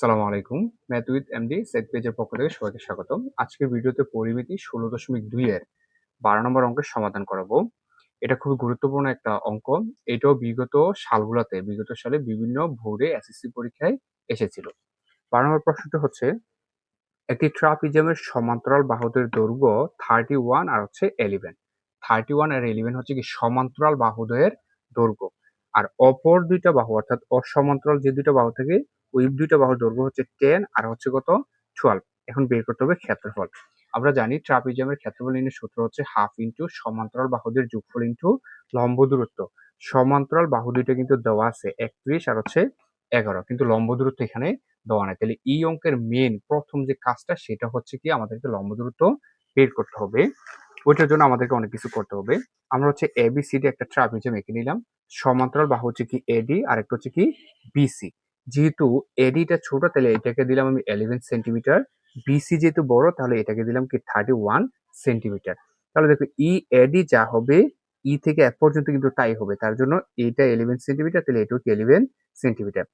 সালামু আলাইকুম। Math with MD set পেজের পক্ষ থেকে সবাইকে স্বাগতম। আজকের ভিডিওতে পরিমিতি 16.2 এর 12 নম্বর অঙ্কের সমাধান করাবো। এটা খুবই গুরুত্বপূর্ণ একটা অঙ্ক। এটাও বিগত সালে বিভিন্ন বোর্ডে এসএসসি পরীক্ষায় এসেছিল। 12 নম্বর প্রশ্নটা হচ্ছে, একটি ট্রাপিজিয়ামের সমান্তরাল বাহুদের দৈর্ঘ্য 31 আর হচ্ছে 11। 31 আর 11 হচ্ছে কি সমান্তরাল বাহুদের দৈর্ঘ্য। আর অপর দুইটা বাহু অর্থাৎ অসমান্তরাল যে দুইটা বাহু থাকে ওই দুইটা বাহুর দৈর্ঘ্য হচ্ছে 10 আর হচ্ছে কত 12। এখন বের করতে হবে ক্ষেত্রফল। আমরা জানি ট্রাপিজিয়ামের ক্ষেত্রফল নির্ণয়ের সূত্র হচ্ছে হাফ ইন্টু সমান্তরাল বাহুদের যোগফল ইন্টু লম্ব দূরত্ব। সমান্তরাল বাহু দুইটা কিন্তু দেওয়া আছে 31 আর হচ্ছে 11, কিন্তু লম্ব দূরত্ব এখানে দেওয়া নাই। তাহলে এই অঙ্কের মেন প্রথম যে কাজটা সেটা হচ্ছে কি আমাদেরকে লম্ব দূরত্ব বের করতে হবে। ওইটার জন্য আমাদেরকে অনেক কিছু করতে হবে। আমরা হচ্ছে এবিসিডি একটা ট্রাপিজিয়াম এঁকে নিলাম। সমান্তরাল বাহু হচ্ছে কি এডি আর একটা হচ্ছে কি বিসি। যেহেতু এডিটা ছোট তাহলে এটাকে দিলাম আমি 11 সেন্টিমিটার। বিসি যেহেতু বড় তাহলে এটাকে দিলাম কি 31 সেন্টিমিটার। তাহলে দেখো ই এডি যা হবে ই থেকে এফ পর্যন্ত কিন্তু তাই হবে। তার জন্য এটা 11 সেন্টিমিটার, তাহলে এটাও কি 11 সেন্টিমিটার।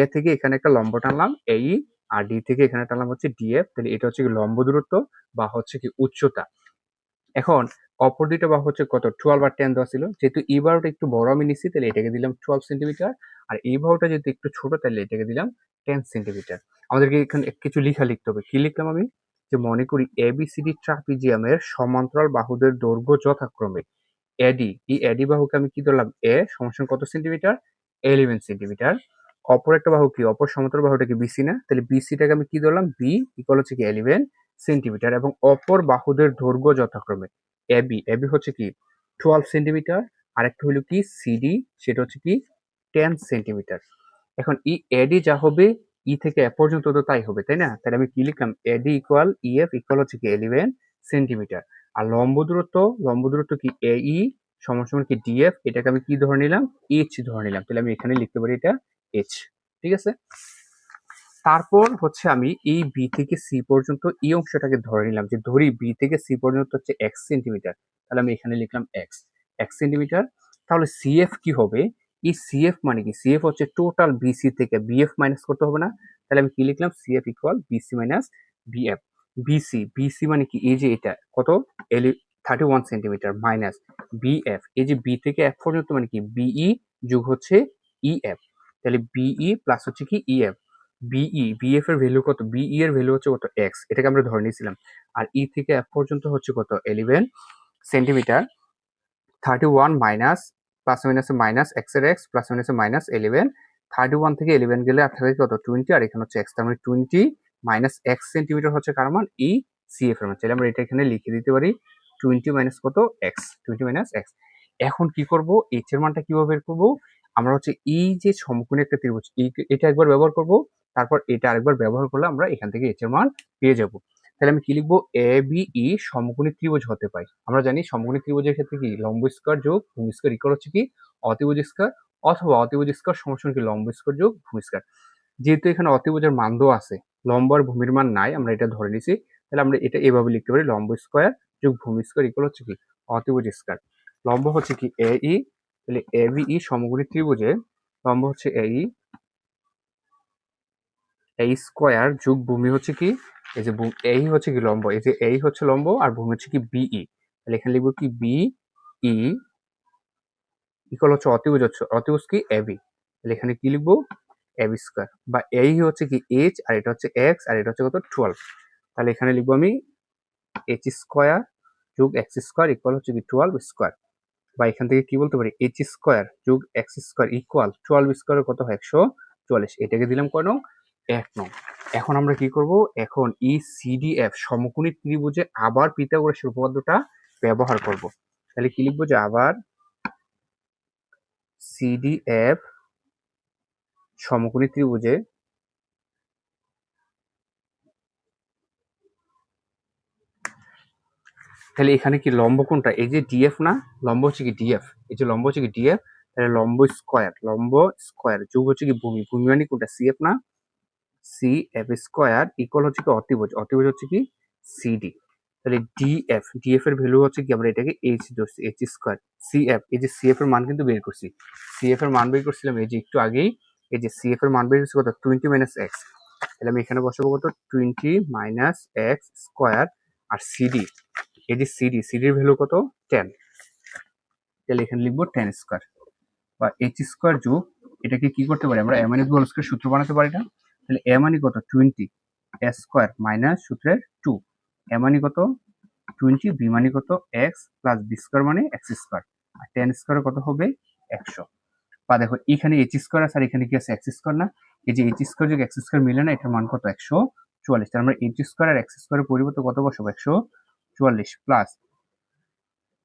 এ থেকে এখানে একটা লম্ব টানলাম এই, আর ডি থেকে এখানে টানলাম হচ্ছে ডিএফ। তাহলে এটা হচ্ছে কি লম্ব দূরত্ব বা হচ্ছে কি উচ্চতা। এখন অপর দুইটা বাহু হচ্ছে কত 12 আর 10 দেওয়া ছিল। যেহেতু এই বাহুটা একটু বড় আমি নিচ্ছি তাহলে এটাকে দিলাম 12 সেন্টিমিটার, আর এই বাহুটা যেহেতু একটু ছোট তাহলে এটাকে দিলাম 10 সেন্টিমিটার। আমাদেরকে এখানে কিছু লিখতে হবে। কি লিখলাম আমি? যে মনে করি এবিসিডি ট্রাপিজিয়ামের সমান্তরাল বাহুদের দৈর্ঘ্য যথাক্রমে এডি, এই এডি বাহুকে আমি কি ধরলাম এ সমান কত সেন্টিমিটার 11 সেন্টিমিটার। অপর একটা বাহু কি অপর সমান্তরাল বাহুটা কি বিসি না, তাহলে বিসিটাকে আমি কি ধরলাম বি ইকুয়াল হচ্ছে কি 11 সেন্টিমিটার। এবং অপর বাহুদের দৈর্ঘ্য যথাক্রমে এবি, এবি হচ্ছে কি 12 সেন্টিমিটার, আর একটা হলো কি সিডি সেটা হচ্ছে কি 10 সেন্টিমিটার। এখন ই এডি যা হবে ই থেকে এ পর্যন্ত তো তাই হবে, তাই না? তাহলে আমি কি লিখলাম এডি ইকুয়াল ইএফ ইকুয়াল হচ্ছে কি 11 সেন্টিমিটার। আর লম্ব দূরত্ব কি এই সমান সমান কি ডিএফ, এটাকে আমি কি ধরে নিলাম এইচ ধরে নিলাম। তাহলে আমি এখানে লিখতে পারি এটা এইচ। ঠিক আছে, তারপর হচ্ছে আমি এই বি থেকে সি পর্যন্ত এই অংশটাকে ধরে নিলাম, যে ধরি বি থেকে সি পর্যন্ত হচ্ছে এক্স সেন্টিমিটার। তাহলে আমি এখানে লিখলাম এক্স এক্স সেন্টিমিটার। তাহলে সিএফ কি হবে? এই সিএফ মানে কি সিএফ হচ্ছে টোটাল বিসি থেকে বিএফ মাইনাস করতে হবে না? তাহলে আমি কি লিখলাম CF equal BC minus BF. BC BC মানে কি এই যে এটা কত 31 সেন্টিমিটার মাইনাস বিএফ, এই যে বি থেকে এফ পর্যন্ত মানে কি বিই যোগ হচ্ছে ইএফ। তাহলে বিই প্লাস হচ্ছে কি ইএফ। বিএফ এর ভ্যালু কত? বিই এর ভ্যালু হচ্ছে কত এক্স, এটাকে আমরা ধরে নিয়েছিলাম। আর ই থেকে এফ পর্যন্ত হচ্ছে কত 11 centimetre. 31 minus plus minus minus x এর এক্স প্লাস মাইনাস মাইনাস 11। 31 থেকে 11 গেলে আর থাকে কত 20, আর এখানে হচ্ছে এক্স, তার মানে 20 মাইনাস এক্স সেন্টিমিটার হচ্ছে কার মান ই সিএফ এর মান। তাহলে আমরা এটা এখানে লিখে দিতে পারি 20 মাইনাস কত এক্স, 20 মাইনাস এক্স। এখন কি করব এইচ এর মানটা কিভাবে বের করব? আমরা হচ্ছে এই যে সমকোণী একটা ত্রিভুজ এটা একবার ব্যবহার করব, তারপর এটা আরেকবার ব্যবহার করলে আমরা এখান থেকে এইচ এর মান পেয়ে যাব। তাহলে আমি কি লিখবো এ বি ই সমকোণী ত্রিভুজ হতে পাই। আমরা জানি সমকোণী ত্রিভুজের ক্ষেত্রে কি লম্ব স্কয়ার যোগ ভূমি স্কয়ার ইকুয়াল হচ্ছে কি অতিভুজ স্কয়ার, অথবা অতিভুজ স্কয়ার সমান কি লম্ব স্কয়ার যোগ ভূমি স্কয়ার। যেহেতু এখানে অতিভুজের মান দেওয়া আছে লম্ব আর ভূমির মান নাই, আমরা এটা ধরে নিছি। তাহলে আমরা এটা এভাবে লিখতে পারি লম্ব স্কয়ার যোগ ভূমি স্কয়ার ইকুয়াল হচ্ছে কি অতিভুজ স্কয়ার। লম্ব হচ্ছে কি এ ই, তাহলে এ বি ই সমকোণী ত্রিভুজে লম্ব হচ্ছে এ ই, এই স্কয়ার যোগ ভূমি হচ্ছে কি এই যে এই হচ্ছে কি লম্ব, এই যে এই হচ্ছে লম্ব আর ভূমি হচ্ছে কি বিই। তাহলে এখানে লিখবো কি বিই ইকুয়াল হচ্ছে অতিভুজ কি এবি। তাহলে এখানে কি লিখবো এবি স্কয়ার, বা এই হচ্ছে কি এইচ আর এটা হচ্ছে এক্স আর এটা হচ্ছে কত 12। তাহলে এখানে লিখবো আমি এইচ স্কয়ার যোগ এক্স স্কয়ার ইকুয়াল হচ্ছে কি 12 স্কয়ার। বা এখান থেকে কি বলতে পারি এইচ স্কয়ার যোগ এক্স স্কয়ার ইকুয়াল 12 স্কয়ারের কত হয় 144। এটাকে দিলাম কয় নং 1 নং। এখন আমরা কি করব, এখন ই সিডিএফ সমকোণী ত্রিভুজে আবার পিথাগোরাসের উপপাদ্যটা ব্যবহার করব। তাহলে কি লিখবো যে আবার সিডিএফ সমকোণী ত্রিভুজে তাহলে এখানে কি লম্ব কোনটা এই যে ডিএফ না, লম্ব হচ্ছে কি ডিএফ, এই যে লম্ব হচ্ছে কি ডিএফ। তাহলে লম্ব স্কয়ার যোগ হচ্ছে কি ভূমি, ভূমি মানে কোনটা সিএফ না, সি এফ স্কয়ার ইকুয়াল হচ্ছে কি অতিভুজ হচ্ছে কি সিডি। তাহলে ডিএফ এর ভ্যালু হচ্ছে কি আমরা এটাকে এইচ ধরছি এইচ স্কয়ার। সিএফ এই যে সিএফ এর মান কিন্তু বের করছি, সিএফ এর মান বের করছিলাম এই যে একটু আগেই। এই যে সিএফ এর মান বের করছি কত 20 মাইনাস এক্স। তাহলে আমি এখানে বসাবো কত 20 মাইনাস এক্স স্কোয়ার আর সিডি, এই যে সিডির ভ্যালু কত 10, তাহলে এখানে লিখবো 10 স্কোয়ার বা এইচ স্কোয়ার যোগ এটাকে কি করতে পারি আমরা, এ মানে হোল স্কোয়ার সূত্র বানাতে পারি না। তাহলে এ মানে কত 20 এ স্কোয়ার মাইনাস সূত্রের 2, এ মানে কত 20, বি মানে কত এক্স প্লাস বি স্কোয়ার মানে এক্স স্কোয়ার, আর 10 স্কোয়ার কত হবে 100। বা দেখো এখানে এইচ স্কোয়ার আছে আর এখানে কি আছে এক্স স্কোয়ার না, এই যে এইচ স্কোয়ার যোগ এক্স স্কোয়ার মিলে না, এটার মান কত 144, তার মানে এইচ স্কোয়ার আর এক্স স্কোয়ারের পরিবর্তে কত বসাবো 144 প্লাস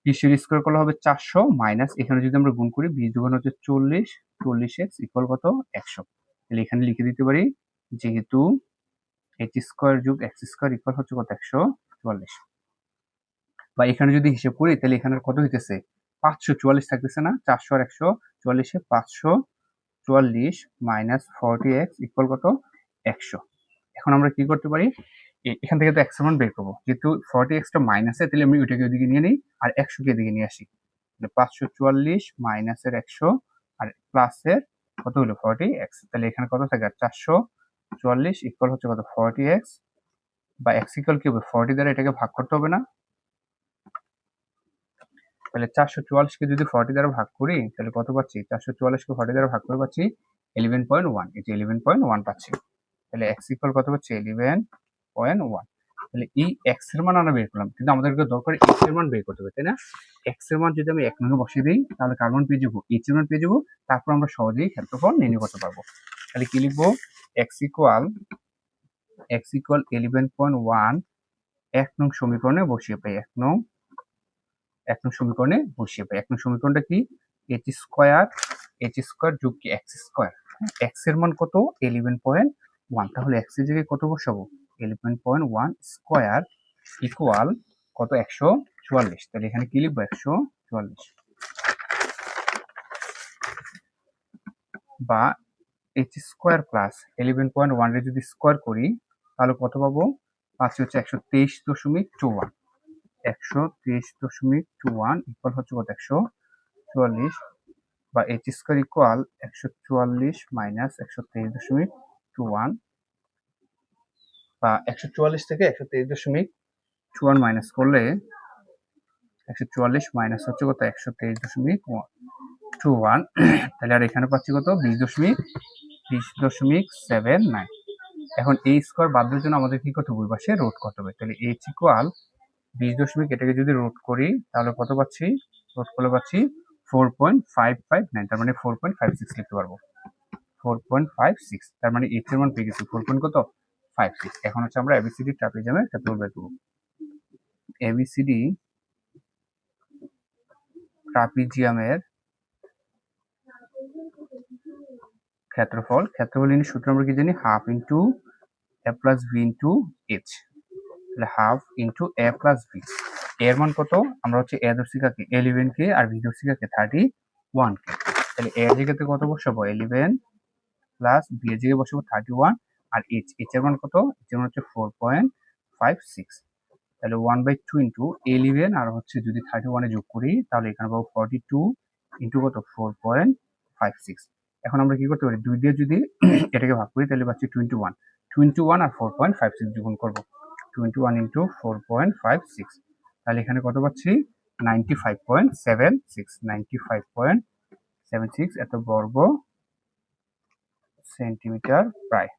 বিশের স্কোয়ার করলে হবে 400 মাইনাস এখানে যদি আমরা গুণ করি 20 দুগুণ হচ্ছে 40, 40x ইকুয়াল কত 100। তাহলে এখানে লিখে দিতে পারি যেহেতু এইচ স্কোয়ার যোগ এক্স স্কোয়ার ইকুয়াল হচ্ছে কত 144, বা এখানে যদি হিসেব করি তাহলে এখানে কত হইতেছে 544 থাকতেছে না, 400 আর 144 এ 544 মাইনাস 40x ইকুয়াল কত 100। এখন আমরা কি করতে পারি, এখান থেকে তো এক্স এর মান বের করবো, যেহেতু 40x টা মাইনাসে তাহলে আমি ওইটাকে ওইদিকে নিয়ে নিই আর 100 কে এদিকে নিয়ে আসি, 544 মাইনাসের 100 আর প্লাসের কত হলো 40x, তাহলে এখানে কত থাকে 444 ইকুয়াল হচ্ছে কত 40x, বা x ইকুয়াল কি হবে 40 দ্বারা এটাকে ভাগ করতে হবে না, তাহলে 444 কে যদি 40 দ্বারা ভাগ করি তাহলে কত পাচ্ছি, 444 কে 40 দ্বারা ভাগ করে পাচ্ছি 11.1, এই যে 11.1 পাচ্ছি। তাহলে x ইকুয়াল কত পাচ্ছি 11.1। তাহলে এই x এর মান আমরা বের করলাম, কিন্তু আমাদেরকে দরকার h এর মান বের করতে হবে, তাই না? x এর মান যদি আমি 1 নং বসিয়ে দিই তাহলে কার মান পেয়ে যাবো, h এর মান পেয়ে যাবো, তারপর আমরা সহজেই ক্ষেত্রফল নির্ণয় করতে পারবো। তাহলে কি লিখবো, x ইকুয়াল 11.1 1 নং সমীকরণে বসিয়ে পাই, 1 নং সমীকরণে বসিয়ে পাই। 1 নং সমীকরণটা কি, h স্কোয়ার যোগ কি x স্কোয়ার, x এর মান কত 11.1, তাহলে x এর জায়গায় কত বসাবো 11.1 স্কোয়ার ইকুয়াল কত 144, তাহলে এখানে কি লিখবো 144, বা h স্কোয়ার প্লাস 11.1 এর যদি স্কোয়ার করি তাহলে কত পাবো, পাচ্ছি হচ্ছে 123.21, 123.21 ইকুয়াল হচ্ছে কত 144, বা h স্কোয়ার ইকুয়াল 144 মাইনাস 123.21, বা 144 থেকে 123.21 মাইনাস করলে 144 মাইনাস হচ্ছে কত 123.21, তাহলে আর এখানে পাচ্ছি কত 20.79। এখন এই স্কোয়ার বাদ দেওয়ার জন্য আমাদের কি করতে হবে, ওই পাশে রোড করতে হবে, তাহলে h ইকুয়াল 20 এটাকে যদি রোড করি তাহলে কত পাচ্ছি, রোড করলে পাচ্ছি 4.559, তার মানে 4.56 লিখতে পারবো, 4.56, তার মানে h এর মান পেয়ে গেছি 4.56। এখন হচ্ছে আমরা ABCD ট্রাপিজিয়ামের ক্ষেত্রফল বের করব। ABCD ট্রাপিজিয়ামের ক্ষেত্রফল নির্ণয়ের সূত্র আমরা কি জানি, half into a plus B into H, তাহলে half into a plus B, এর মান কত, আমরা হচ্ছে a ধরছি কাকে 11 কে আর b ধরছি কাকে 31 কে, তাহলে a এর জায়গাতে কত বসাবো 11 প্লাস b এর জায়গায় বসাবো 31, আর h এর মান কত, h এর মান হচ্ছে 4.56, তাহলে 1/2 ইন্টু 11 আর হচ্ছে যদি 31 এ যোগ করি তাহলে এখানে পাবো 42 ইন্টু কত 4.56। এখন আমরা কি করতে পারি, 2 দিয়ে যদি এটাকে ভাগ করি তাহলে পাচ্ছি 21 আর 4.56 যোগ করবো, 21 ইন্টু 4.56, তাহলে এখানে কত পাচ্ছি 95.76 এত বর্গ সেন্টিমিটার প্রায়।